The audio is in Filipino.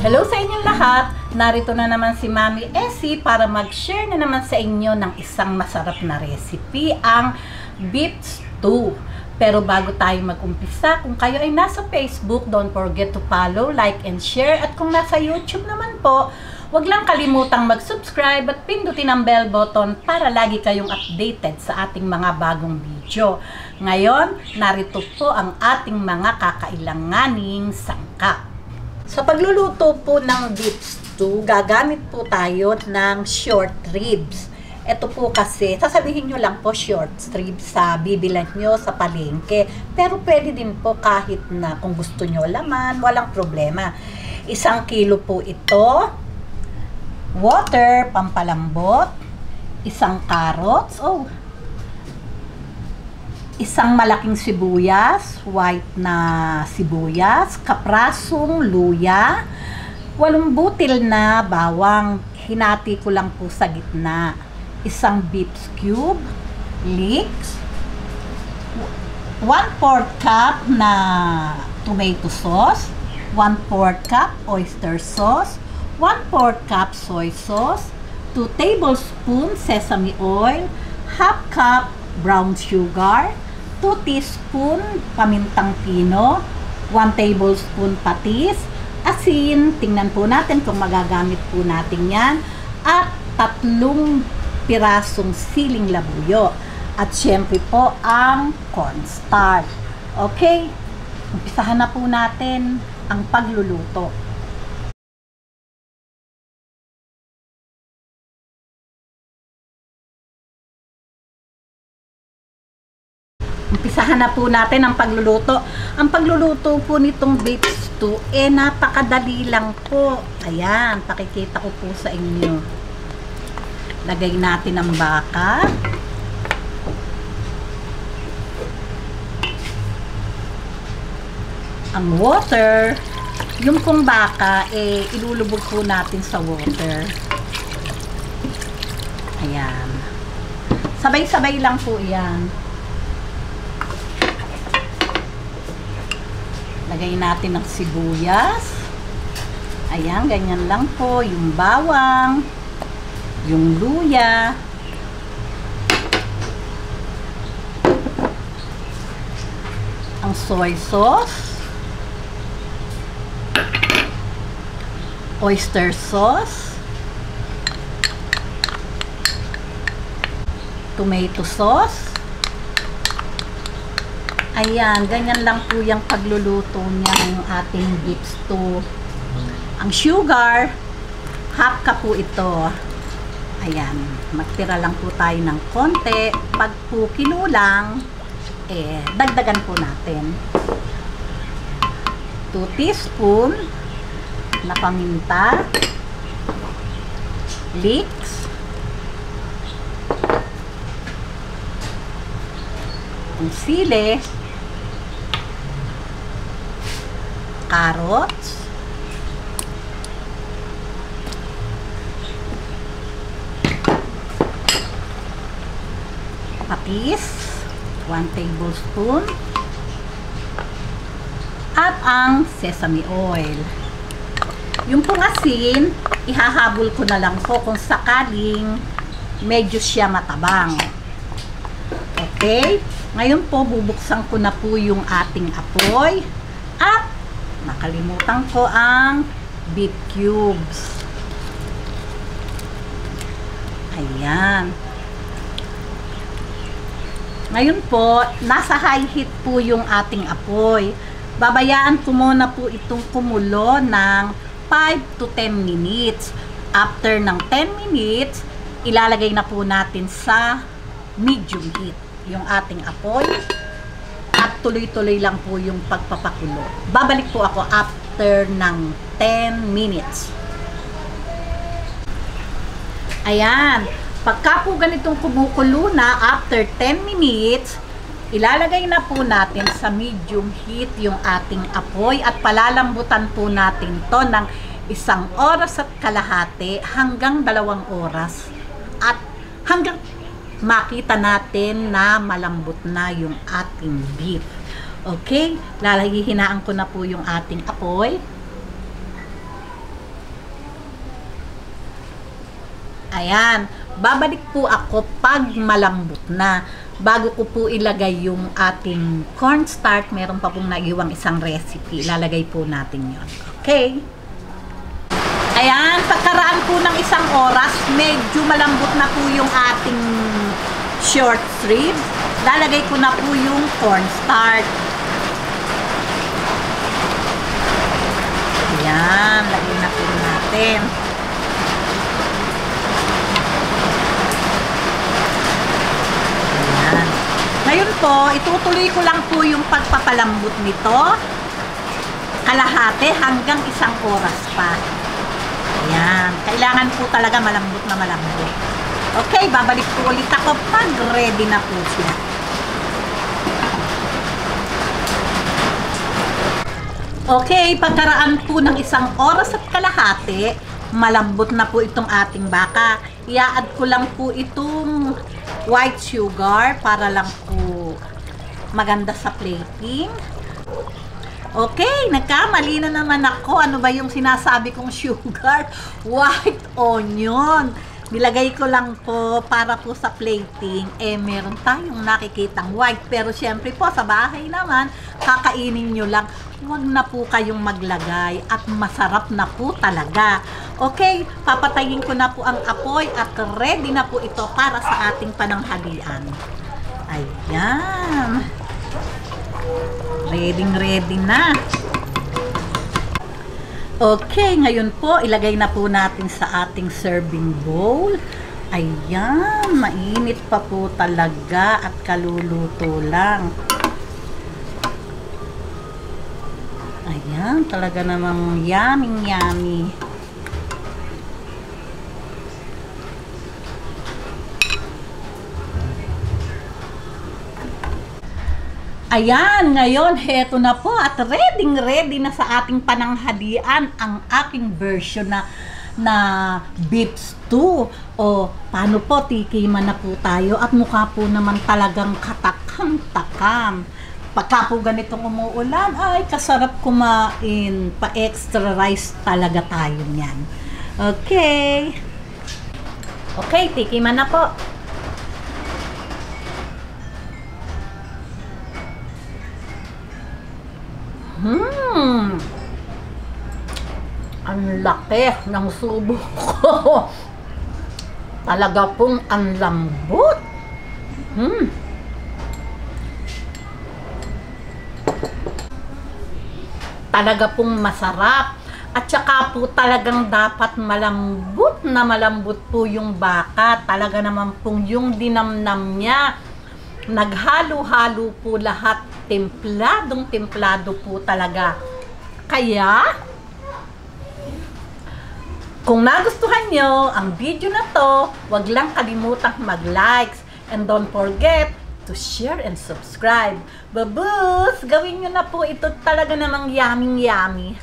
Hello sa inyong lahat! Narito na naman si Mami Essie para mag-share na naman sa inyo ng isang masarap na recipe, ang beef stew. Pero bago tayo mag-umpisa, kung kayo ay nasa Facebook, don't forget to follow, like, and share. At kung nasa YouTube naman po, huwag lang kalimutang mag-subscribe at pindutin ang bell button para lagi kayong updated sa ating mga bagong video. Ngayon, narito po ang ating mga kakailanganing sangkap. Sa pagluluto po ng beef stew, gagamit po tayo ng short ribs. Ito po kasi, sasabihin nyo lang po short ribs sa bibilan nyo sa palengke. Pero pwede din po kahit na kung gusto nyo laman, walang problema. 1 kilo po ito. Water, pampalambot. 1 carrots. Isang malaking sibuyas, white na sibuyas, kaprasong luya, 8 butil na bawang, hinati ko lang po sa gitna, 1 beef cube, leeks, 1/4 cup na tomato sauce, 1/4 cup oyster sauce, 1/4 cup soy sauce, 2 tablespoons sesame oil, 1/2 cup brown sugar, 2 teaspoon pamintang pino, 1 tablespoon patis, asin, tingnan po natin kung magagamit po natin yan, at 3 pirasong siling labuyo. At syempre po ang cornstarch. Okay, umpisahan na po natin ang pagluluto. Umpisahan na po natin ang pagluluto. Ang pagluluto po nitong beef stew, napakadali lang po. Ayan, pakikita ko po sa inyo. Lagay natin ang baka. Ang water. Yung pong baka, ilulubog po natin sa water. Ayan. Sabay-sabay lang po yan. Lagay natin ang sibuyas. Ayan, ganyan lang po. Yung bawang, yung luya, ang soy sauce, oyster sauce, tomato sauce. Ayan, ganyan lang po yung pagluluto niya ng ating beef stew. Ang sugar, 1/2 cup po ito. Ayan, magtira lang po tayo ng konti. Pag po kinulang, dagdagan po natin. 2 teaspoon na paminta, leeks, ang sili, carrots, patis, 1 tablespoon, at ang sesame oil. Yung pong asin, ihahabol ko na lang po kung sakaling medyo siya matabang. Okay? Ngayon po, bubuksan ko na po yung ating apoy. At nakalimutan ko ang beef cubes. Ayan. Ngayon po, nasa high heat po yung ating apoy. Babayaan ko muna po itong kumulo ng 5 to 10 minutes. After ng 10 minutes, ilalagay na po natin sa medium heat yung ating apoy. At tuloy-tuloy lang po yung pagpapakulo. Babalik po ako after ng 10 minutes. Ayan. Pagka po ganitong kumukulo na, after 10 minutes, ilalagay na po natin sa medium heat yung ating apoy at palalambutan po natin to ng 1 oras at kalahati hanggang 2 oras. At hanggang makita natin na malambot na yung ating beef. Okay? Lalahihinaan ko na po yung ating apoy. Ayan, babalik po ako pag malambot na. Bago ko po ilagay yung ating cornstarch, meron pa pong naiwang isang recipe. Ilalagay po natin yon. Okay? Ayan, pagkaraan po ng isang oras, medyo malambot na po yung ating short ribs. Lalagay ko na po yung cornstarch. Ayan, lagay na po natin. Ngayon po, itutuloy ko lang po yung pagpapalambot nito. Kalahati hanggang isang oras pa. Ayan. Kailangan po talaga malambot na malambot. Okay, babalik po ulit ako pag ready na po siya. Okay, pagkaraan po ng isang oras at kalahati, malambot na po itong ating baka. I-add ko lang po itong white sugar para lang po maganda sa plating. Okay, nagkamali na naman ako. Ano ba yung sinasabi kong sugar? White onion. Nilagay ko lang po para po sa plating. Meron tayong nakikitang white. Pero syempre po, sa bahay naman, kakainin nyo lang. Huwag na po kayong maglagay at masarap na po talaga. Okay, papatayin ko na po ang apoy at ready na po ito para sa ating pananghalian. Ayan. Ready na. Okay, ngayon po, ilagay na po natin sa ating serving bowl. Ayan, mainit pa po talaga at kaluluto lang. Ayan, talaga namang yummy. Ayan, ngayon, heto na po at ready na sa ating pananghalian ang aking version na beef stew. O, paano po, tikiman na po tayo at mukha po naman talagang katakam-takam. Pagka po ganitong umuulan, ay kasarap kumain. Pa-extra rice talaga tayo niyan. Okay. Okay, tikiman na po. Ang laki ng subo ko. Talaga pong ang lambot. Talaga pong masarap. At saka po talagang dapat malambot po yung baka. Talaga naman pong yung dinamnam niya. Naghalo-halo po lahat. Templadong-templado po talaga. Kaya, kung nagustuhan nyo ang video na to, wag lang kalimutang mag-likes. And don't forget to share and subscribe. Babus! Gawin nyo na po ito, talaga namang yummy.